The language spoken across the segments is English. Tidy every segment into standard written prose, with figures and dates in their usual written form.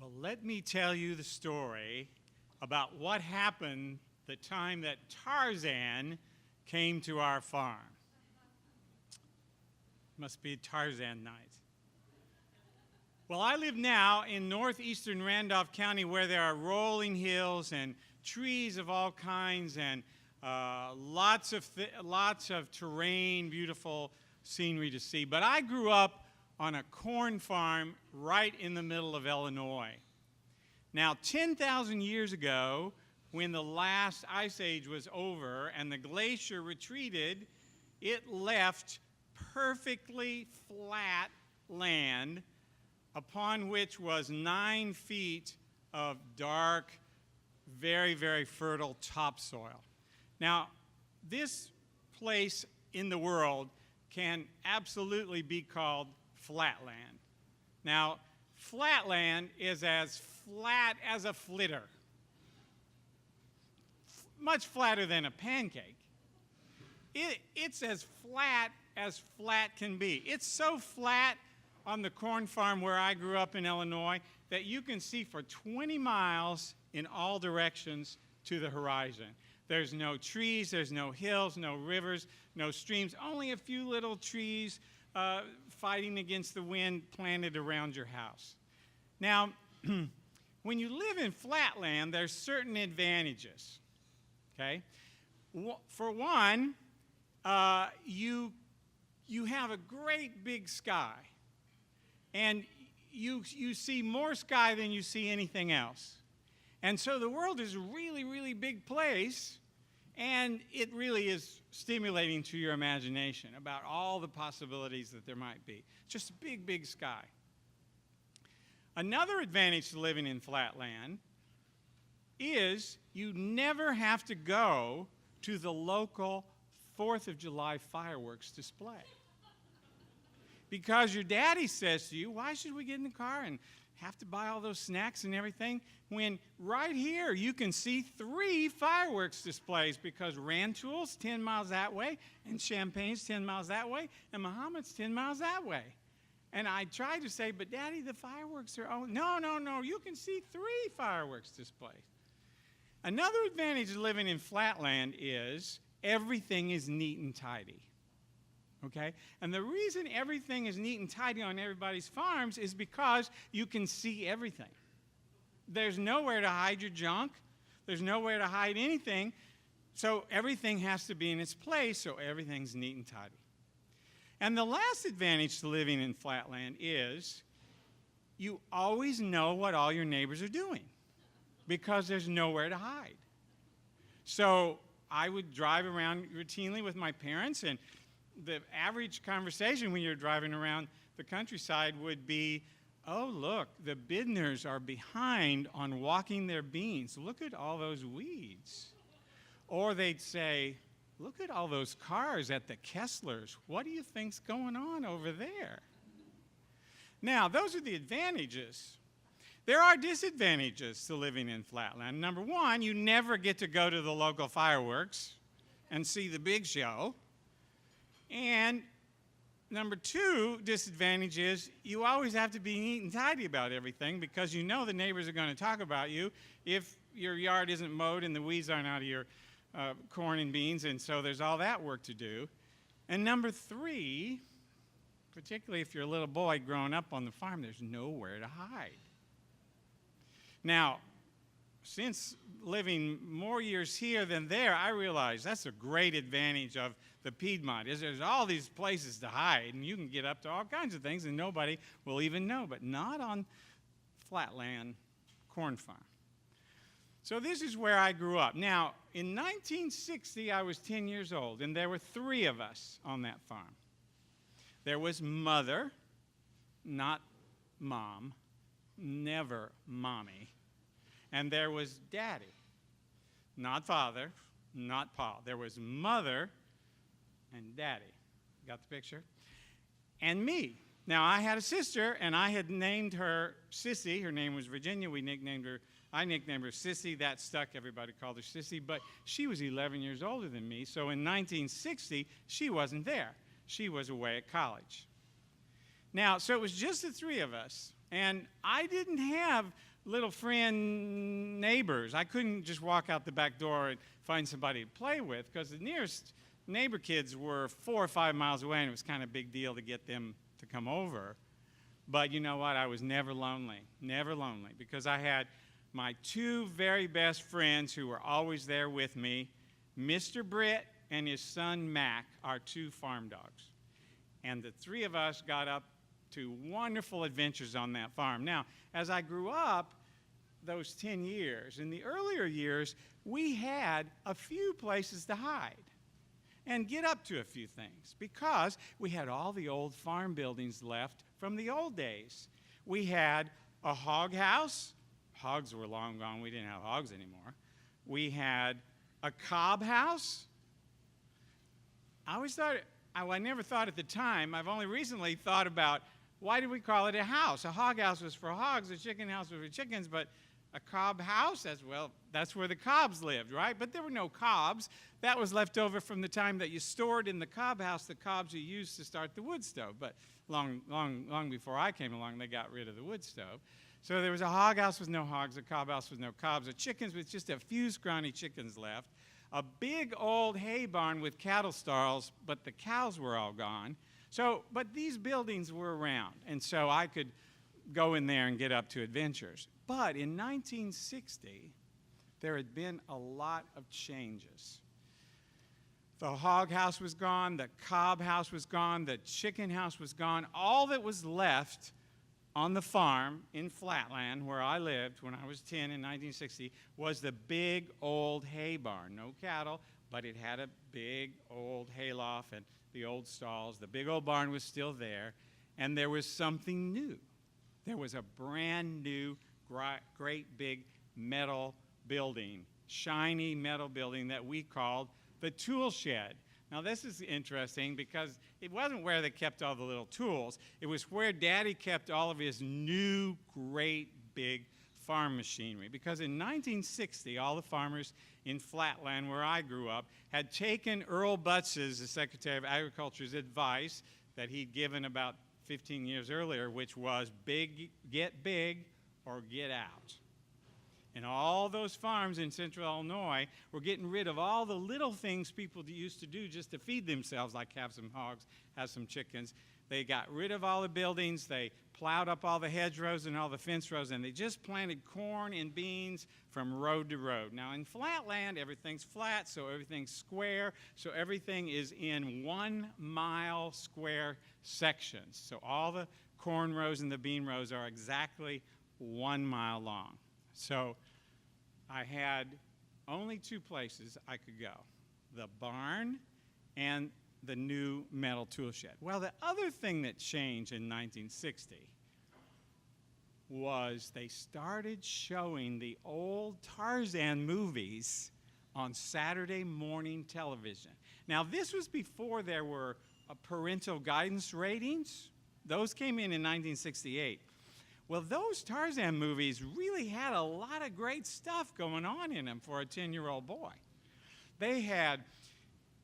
Well, let me tell you the story about what happened the time that Tarzan came to our farm. Must be Tarzan night. Well, I live now in northeastern Randolph County where there are rolling hills and trees of all kinds and lots of terrain, beautiful scenery to see. But I grew up on a corn farm right in the middle of Illinois. Now, 10,000 years ago, when the last ice age was over and the glacier retreated, it left perfectly flat land upon which was 9 feet of dark, very, very fertile topsoil. Now, this place in the world can absolutely be called flatland. Now, flatland is as flat as a flitter, much flatter than a pancake. It's as flat can be. It's so flat on the corn farm where I grew up in Illinois that you can see for 20 miles in all directions to the horizon. There's no trees, there's no hills, no rivers, no streams, only a few little trees fighting against the wind planted around your house. Now, when you live in flatland, there's certain advantages, okay? For one, you have a great big sky, and you see more sky than you see anything else. And so the world is a really, really big place, and it really is stimulating to your imagination about all the possibilities that there might be. Just a big, big sky. Another advantage to living in flatland is you never have to go to the local 4th of July fireworks display. Because your daddy says to you, why should we get in the car and have to buy all those snacks and everything when right here you can see 3 fireworks displays because Rantoul's 10 miles that way and Champagne's 10 miles that way and Muhammad's 10 miles that way. And I tried to say, but Daddy, the fireworks are, no, you can see 3 fireworks displays. Another advantage of living in flatland is everything is neat and tidy. Okay? And the reason everything is neat and tidy on everybody's farms is because you can see everything. There's nowhere to hide your junk. There's nowhere to hide anything. So everything has to be in its place, so everything's neat and tidy. And the last advantage to living in flatland is you always know what all your neighbors are doing because there's nowhere to hide. So I would drive around routinely with my parents, and the average conversation when you're driving around the countryside would be, oh, look, the Bidners are behind on walking their beans. Look at all those weeds. Or they'd say, look at all those cars at the Kesslers. What do you think's going on over there? Now, those are the advantages. There are disadvantages to living in flatland. Number one, you never get to go to the local fireworks and see the big show. And number two disadvantage is you always have to be neat and tidy about everything because you know the neighbors are going to talk about you if your yard isn't mowed and the weeds aren't out of your corn and beans, and so there's all that work to do. And number three, particularly if you're a little boy growing up on the farm, there's nowhere to hide. Now, since living more years here than there, I realize that's a great advantage of the Piedmont, is there's all these places to hide, and you can get up to all kinds of things, and nobody will even know, but not on flatland corn farm. So this is where I grew up. Now, in 1960, I was 10 years old, and there were 3 of us on that farm. There was Mother, not Mom, never Mommy. And there was Daddy, not Father, not Pa. There was Mother and Daddy. Got the picture? And me. Now, I had a sister, and I had named her Sissy. Her name was Virginia. I nicknamed her Sissy. That stuck. Everybody called her Sissy. But she was 11 years older than me, so in 1960, she wasn't there. She was away at college. Now, so it was just the 3 of us, and I didn't have little friend neighbors. I couldn't just walk out the back door and find somebody to play with because the nearest neighbor kids were 4 or 5 miles away, and it was kind of a big deal to get them to come over. But you know what? I was never lonely, because I had my 2 very best friends who were always there with me, Mr. Britt and his son Mac, our 2 farm dogs. And the 3 of us got up to wonderful adventures on that farm. Now, as I grew up, those 10 years, in the earlier years, we had a few places to hide and get up to a few things because we had all the old farm buildings left from the old days. We had a hog house. Hogs were long gone. We didn't have hogs anymore. We had a cob house. I never thought at the time, I've only recently thought about why did we call it a house? A hog house was for hogs, a chicken house was for chickens, but a cob house, that's where the cobs lived, right? But there were no cobs. That was left over from the time that you stored in the cob house the cobs you used to start the wood stove. But long before I came along, they got rid of the wood stove. So there was a hog house with no hogs, a cob house with no cobs, a chickens with just a few scrawny chickens left, a big old hay barn with cattle stalls, but the cows were all gone. But these buildings were around, and so I could go in there and get up to adventures. But in 1960, there had been a lot of changes. The hog house was gone, the cob house was gone, the chicken house was gone. All that was left on the farm in Flatland, where I lived when I was 10 in 1960, was the big old hay barn. No cattle, but it had a big old hayloft and the old stalls. The big old barn was still there, and there was something new. There was a brand new, great big metal building, shiny metal building that we called the tool shed. Now this is interesting because it wasn't where they kept all the little tools. It was where Daddy kept all of his new, great, big farm machinery. Because in 1960, all the farmers in Flatland, where I grew up, had taken Earl Butz's, the Secretary of Agriculture's advice that he'd given about 15 years earlier, which was get big or get out. And all those farms in central Illinois were getting rid of all the little things people used to do just to feed themselves, like have some hogs, have some chickens. They got rid of all the buildings. They plowed up all the hedgerows and all the fence rows, and they just planted corn and beans from road to road. Now, in Flatland, everything's flat, so everything's square, so everything is in 1 mile square sections. So all the corn rows and the bean rows are exactly 1 mile long. So I had only 2 places I could go, the barn and the new metal tool shed. Well, the other thing that changed in 1960 was they started showing the old Tarzan movies on Saturday morning television. Now, this was before there were parental guidance ratings. Those came in 1968. Well, those Tarzan movies really had a lot of great stuff going on in them for a 10-year-old boy. They had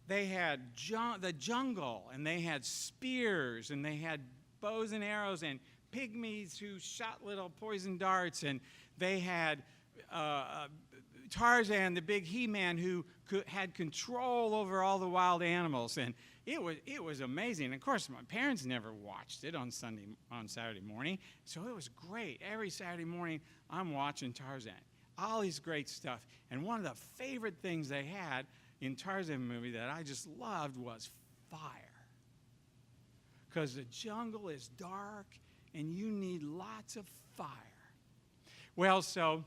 the jungle, and they had spears, and they had bows and arrows, and pygmies who shot little poison darts, and they had Tarzan, the big He-Man, who had control over all the wild animals, and it was amazing. And of course, my parents never watched it on Saturday morning, so it was great. Every Saturday morning, I'm watching Tarzan. All these great stuff. And one of the favorite things they had in Tarzan movie that I just loved was fire. Because the jungle is dark, and you need lots of fire. Well, so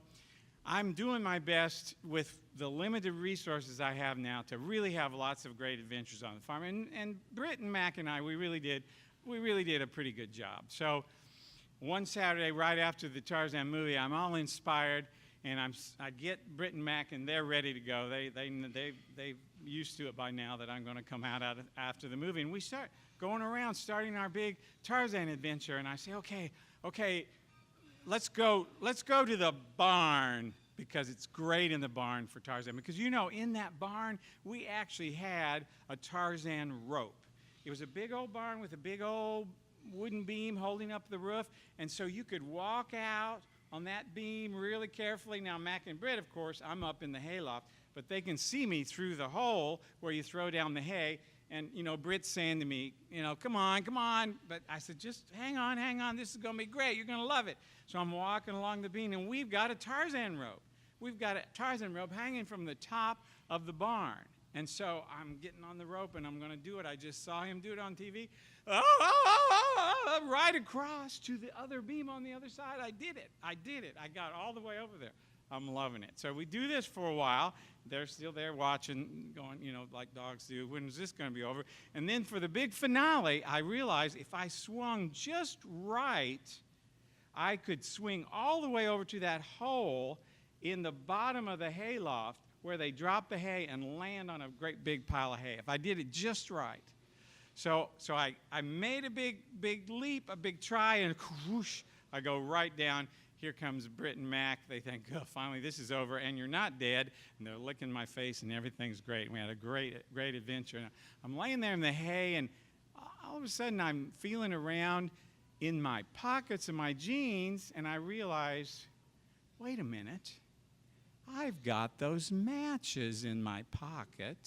I'm doing my best with the limited resources I have now to really have lots of great adventures on the farm. And Britt and Mac and I, we really did a pretty good job. So one Saturday, right after the Tarzan movie, I'm all inspired, and I get Britt and Mac, and they're ready to go. They used to it by now that I'm going to come out after the movie, and we start going around, starting our big Tarzan adventure. And I say, okay, let's go to the barn, because it's great in the barn for Tarzan. Because in that barn, we actually had a Tarzan rope. It was a big old barn with a big old wooden beam holding up the roof, and so you could walk out on that beam really carefully. Now, Mac and Britt, of course, I'm up in the hayloft, but they can see me through the hole where you throw down the hay. And, Britt's saying to me, come on, come on. But I said, just hang on. This is going to be great. You're going to love it. So I'm walking along the beam, and we've got a Tarzan rope. We've got a Tarzan rope hanging from the top of the barn. And so I'm getting on the rope, and I'm going to do it. I just saw him do it on TV. Right across to the other beam on the other side. I did it. I got all the way over there. I'm loving it. So we do this for a while. They're still there watching, going, like dogs do. When is this going to be over? And then for the big finale, I realized if I swung just right, I could swing all the way over to that hole in the bottom of the hayloft where they drop the hay and land on a great big pile of hay, if I did it just right. So I made a big leap, a big try, and whoosh, I go right down. Here comes Britt and Mac. They think, oh, finally this is over, and you're not dead. And they're licking my face, and everything's great. We had a great adventure. And I'm laying there in the hay, and all of a sudden I'm feeling around in my pockets of my jeans, and I realize, wait a minute. I've got those matches in my pocket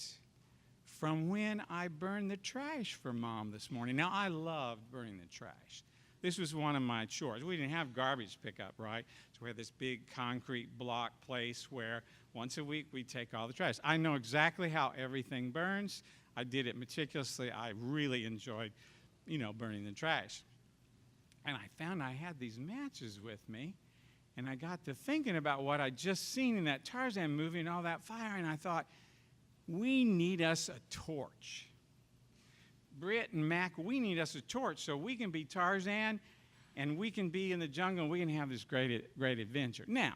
from when I burned the trash for Mom this morning. Now, I loved burning the trash. This was one of my chores. We didn't have garbage pickup, right? So we had this big concrete block place where once a week we'd take all the trash. I know exactly how everything burns. I did it meticulously. I really enjoyed, burning the trash. And I found I had these matches with me. And I got to thinking about what I'd just seen in that Tarzan movie and all that fire, and I thought, we need us a torch. Britt and Mac, we need us a torch so we can be Tarzan, and we can be in the jungle, and we can have this great adventure. Now,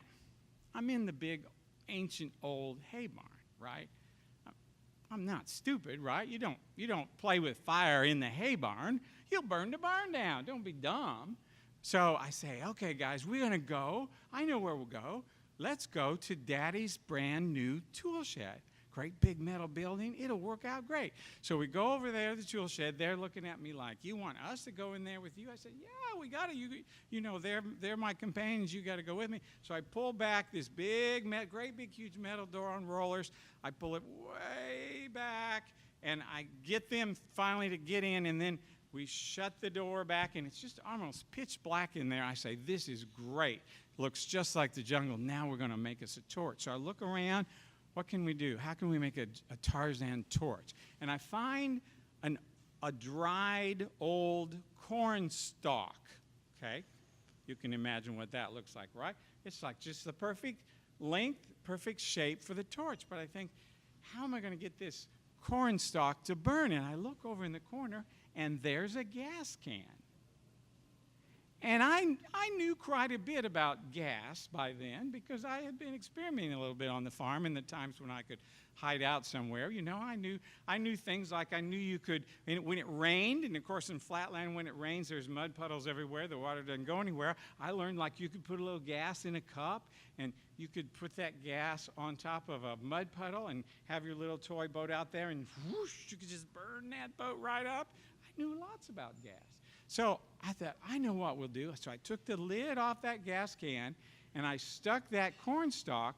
I'm in the big, ancient, old hay barn, right? I'm not stupid, right? You don't play with fire in the hay barn. You'll burn the barn down. Don't be dumb. So I say, okay, guys, we're going to go. I know where we'll go. Let's go to Daddy's brand new tool shed. Great big metal building. It'll work out great. So we go over there to the tool shed. They're looking at me like, you want us to go in there with you? I said, yeah, we got to. They're my companions. You got to go with me. So I pull back this great big, huge metal door on rollers. I pull it way back, and I get them finally to get in, and then we shut the door back, and it's just almost pitch black in there. I say, this is great. Looks just like the jungle. Now we're going to make us a torch. So I look around. What can we do? How can we make a Tarzan torch? And I find a dried old corn stalk, okay? You can imagine what that looks like, right? It's like just the perfect length, perfect shape for the torch. But I think, how am I going to get this corn stalk to burn? And I look over in the corner, and there's a gas can. And I knew quite a bit about gas by then because I had been experimenting a little bit on the farm in the times when I could hide out somewhere. I knew things like I knew you could, when it rained, and of course in flatland when it rains there's mud puddles everywhere, the water doesn't go anywhere. I learned like you could put a little gas in a cup and you could put that gas on top of a mud puddle and have your little toy boat out there and whoosh, you could just burn that boat right up. I knew lots about gas. So I thought, I know what we'll do. So I took the lid off that gas can, and I stuck that corn stalk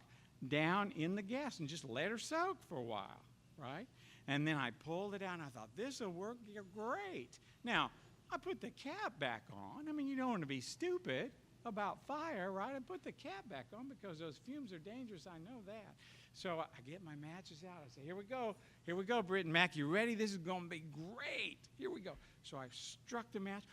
down in the gas and just let her soak for a while, right? And then I pulled it out, and I thought, this will work great. Now, I put the cap back on. I mean, you don't want to be stupid about fire, right? I put the cap back on because those fumes are dangerous. I know that. So I get my matches out. I say, here we go, Britt and Mac. You ready? This is going to be great. Here we go. So I struck the match,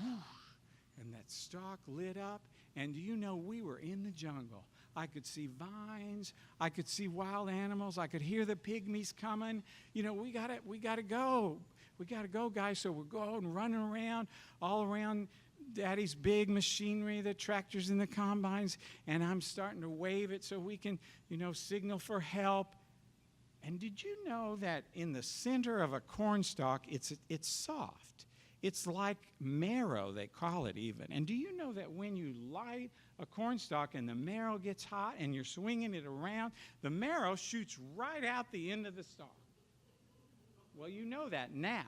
and that stalk lit up. And do you know, we were in the jungle. I could see vines. I could see wild animals. I could hear the pygmies coming. We got to go. We got to go, guys. So we're going, running around, all around Daddy's big machinery, the tractors and the combines, and I'm starting to wave it so we can, signal for help. And did you know that in the center of a corn stalk, it's soft? It's like marrow, they call it even. And do you know that when you light a corn stalk and the marrow gets hot and you're swinging it around, the marrow shoots right out the end of the stalk? Well, you know that now.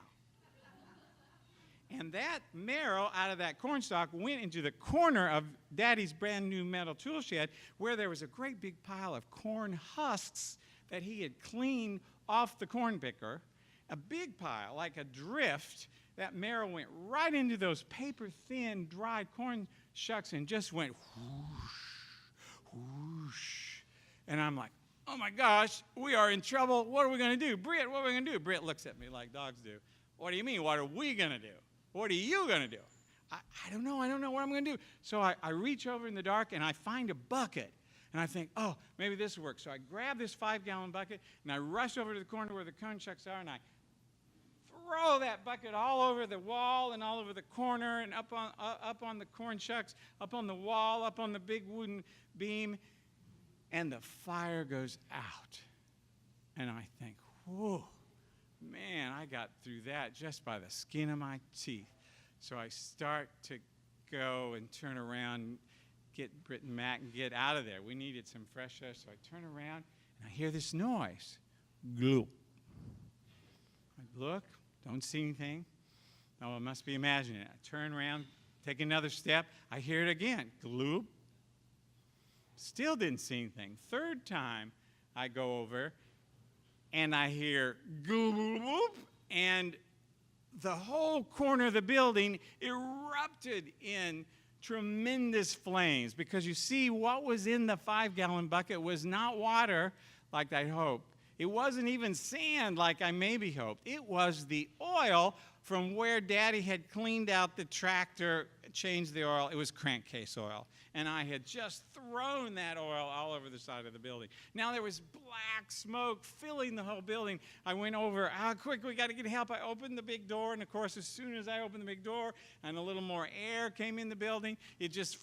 And And that marrow out of that cornstalk went into the corner of Daddy's brand new metal tool shed where there was a great big pile of corn husks that he had cleaned off the corn picker. A big pile, like a drift. That marrow went right into those paper-thin, dried corn shucks and just went whoosh, whoosh. And I'm like, oh my gosh, we are in trouble. What are we going to do? Britt, what are we going to do? Britt looks at me like dogs do. What do you mean? What are we going to do? What are you going to do? I don't know. I don't know what I'm going to do. So I reach over in the dark and I find a bucket. And I think, oh, maybe this will work. So I grab this 5-gallon bucket and I rush over to the corner where the corn shucks are and I throw that bucket all over the wall and all over the corner and up on the corn shucks, up on the wall, up on the big wooden beam, and the fire goes out. And I think, whoa, man, I got through that just by the skin of my teeth. So I start to go and turn around, get Britt and Mac and get out of there. We needed some fresh air, so I turn around and I hear this noise. Gloop. I look. Don't see anything. Oh, I must be imagining it. I turn around, take another step. I hear it again. Gloop. Still didn't see anything. Third time I go over, and I hear gloop, and the whole corner of the building erupted in tremendous flames because you see what was in the 5-gallon bucket was not water like I'd hoped. It wasn't even sand like I maybe hoped. It was the oil from where Daddy had cleaned out the tractor, changed the oil. It was crankcase oil. And I had just thrown that oil all over the side of the building. Now there was black smoke filling the whole building. I went over, quick, we got to get help. I opened the big door, and of course, as soon as I opened the big door and a little more air came in the building, it just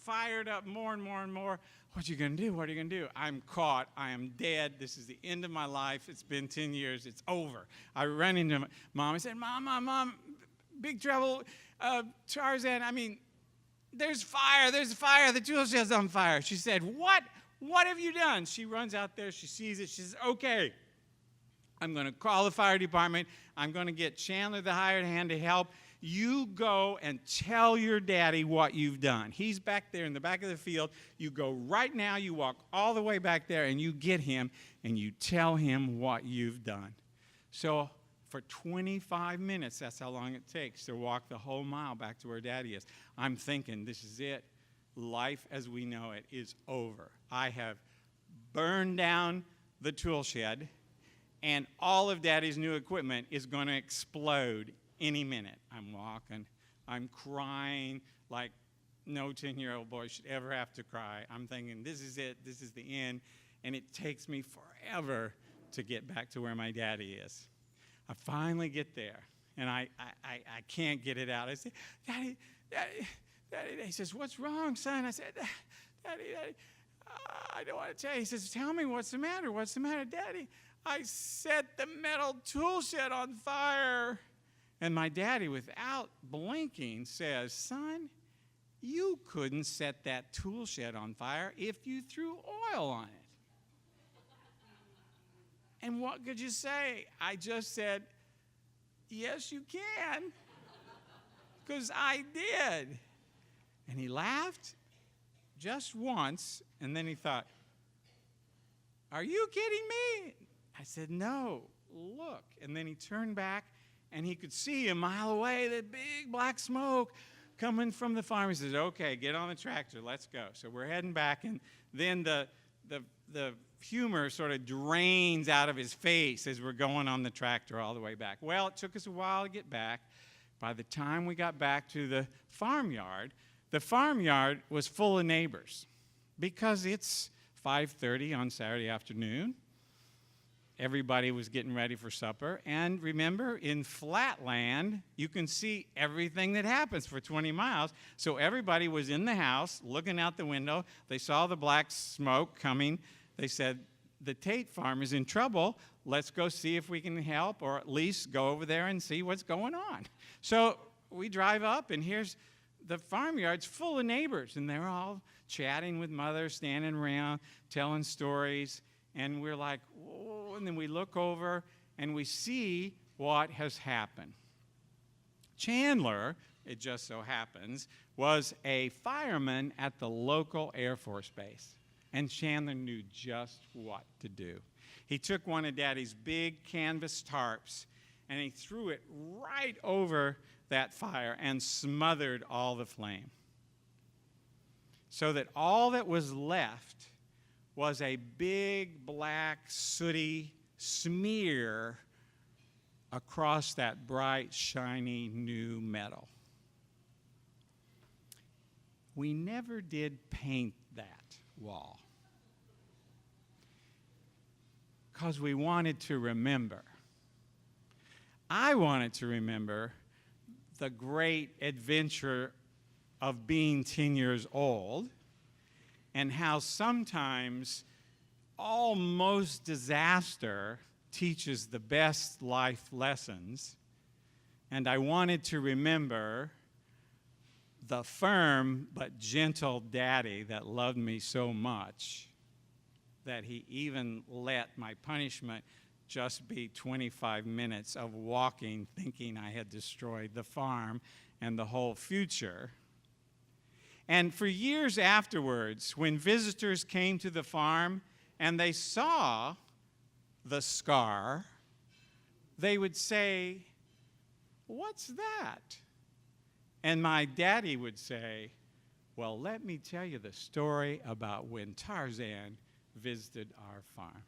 fired up more and more and more. What are you going to do? What are you going to do? I'm caught. I am dead. This is the end of my life. It's been 10 years. It's over. I ran into Mom. I said, Mom, big trouble. Tarzan, there's fire. There's fire. The tool shed's on fire. She said, what? What have you done? She runs out there. She sees it. She says, okay, I'm going to call the fire department. I'm going to get Chandler, the hired hand, to help. You go and tell your daddy what you've done. He's back there in the back of the field. You go right now, you walk all the way back there, and you get him, and you tell him what you've done. So for 25 minutes, that's how long it takes to walk the whole mile back to where Daddy is. I'm thinking, this is it. Life as we know it is over. I have burned down the tool shed, and all of Daddy's new equipment is going to explode any minute. I'm walking. I'm crying like no 10-year-old boy should ever have to cry. I'm thinking, this is it. This is the end. And it takes me forever to get back to where my daddy is. I finally get there, and I can't get it out. I say, Daddy. He says, what's wrong, son? I said, Daddy, I don't want to tell you. He says, tell me what's the matter. What's the matter, Daddy? I set the metal tool shed on fire. And my daddy, without blinking, says, son, you couldn't set that tool shed on fire if you threw oil on it. And what could you say? I just said, yes, you can, because I did. And he laughed just once, and then he thought, are you kidding me? I said, no, look. And then he turned back, and he could see a mile away the big black smoke coming from the farm. He says, okay, get on the tractor, let's go. So we're heading back, and then the humor sort of drains out of his face as we're going on the tractor all the way back. Well, it took us a while to get back. By the time we got back to the farmyard was full of neighbors because it's 5:30 on Saturday afternoon. Everybody was getting ready for supper. And remember, in flatland, you can see everything that happens for 20 miles. So everybody was in the house looking out the window. They saw the black smoke coming. They said, the Tate farm is in trouble. Let's go see if we can help, or at least go over there and see what's going on. So we drive up, and here's the farmyard's full of neighbors. And they're all chatting with Mother, standing around, telling stories. And we're like, whoa, and then we look over and we see what has happened. Chandler, it just so happens, was a fireman at the local Air Force base. And Chandler knew just what to do. He took one of Daddy's big canvas tarps and he threw it right over that fire and smothered all the flame. So that all that was left was a big black sooty smear across that bright, shiny new metal. We never did paint that wall because we wanted to remember. I wanted to remember the great adventure of being 10 years old and how sometimes almost disaster teaches the best life lessons. And I wanted to remember the firm but gentle daddy that loved me so much that he even let my punishment just be 25 minutes of walking thinking I had destroyed the farm and the whole future. And for years afterwards, when visitors came to the farm and they saw the scar, they would say, "What's that?" And my daddy would say, "Well, let me tell you the story about when Tarzan visited our farm."